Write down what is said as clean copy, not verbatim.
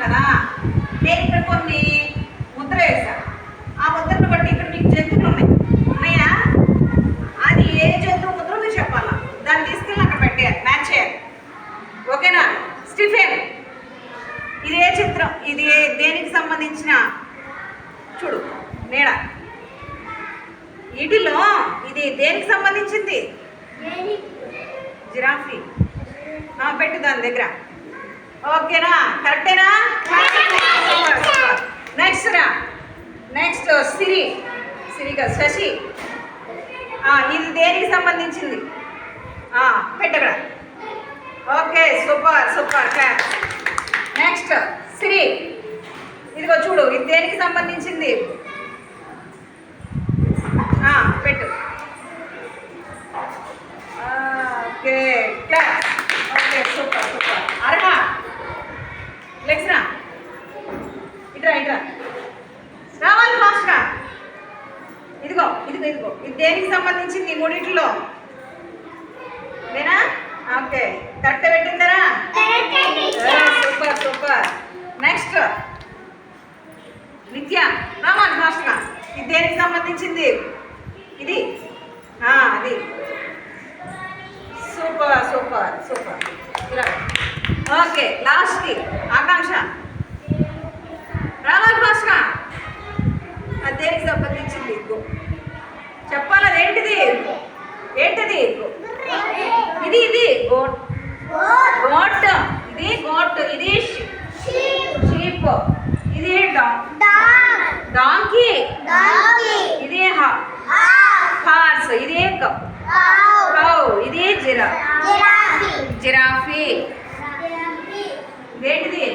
కదా. నేను ఇక్కడ కొన్ని ముద్ర వేసాను. ఆ ముద్రను బట్టి ఇక్కడ మీకు జంతువులు ఉన్నాయా? అది ఏ జంతువు ముద్ర మీరు చెప్పాలా. దాన్ని తీసుకెళ్ళి అక్కడ పెట్టేయాలి, మ్యాచ్ చేయాలి. ఓకేనా? స్టిఫెన్, ఇది ఏ చిత్రం? ఇది దేనికి సంబంధించిన? చూడు నీడ. వీటిలో ఇది దేనికి సంబంధించింది? జిరాఫీ. పెట్టు దాని దగ్గర. ఓకేనా? కరెక్టేనా? నెక్స్ట్ రా. నెక్స్ట్ సిరి. సిరిగా శశి. ఇది దేనికి సంబంధించింది? పెట్టగడ. Okay, super super. Next Siri. ఇదిగో చూడు, ఇది దేనికి సంబంధించింది? పెట్టు. Okay, class. Okay, super super. అర్హ, లెక్స్రా. ఇట్రా ఇట్రా, రావాలి ఫాస్ట్గా. ఇదిగో ఇదిగో ఇదిగో, ఇది దేనికి సంబంధించింది? మూడిట్లో నేనా? ఓకే, కరెక్ట్ పెట్టిందరా? Super super. నెక్స్ట్ నిత్య, రావాలి ఫాస్ట్గా. ఇది దేనికి సంబంధించింది? ఇది అది. Super super super. ఓకే, లాస్ట్కి ఆకాంక్ష, రావాలి ఫాస్ట్గా. అది దేనికి సంబంధించింది? చెప్పాలి. అదేంటిది? ఏంటిది? ఇది ఇది గోట్. గోట్. ఇది గోట్. ఇది షీప్. ఇది డాంకీ. ఇది హార్స్. ఇది కౌ. ఇది జిరాఫీ. ఇదేంటిది?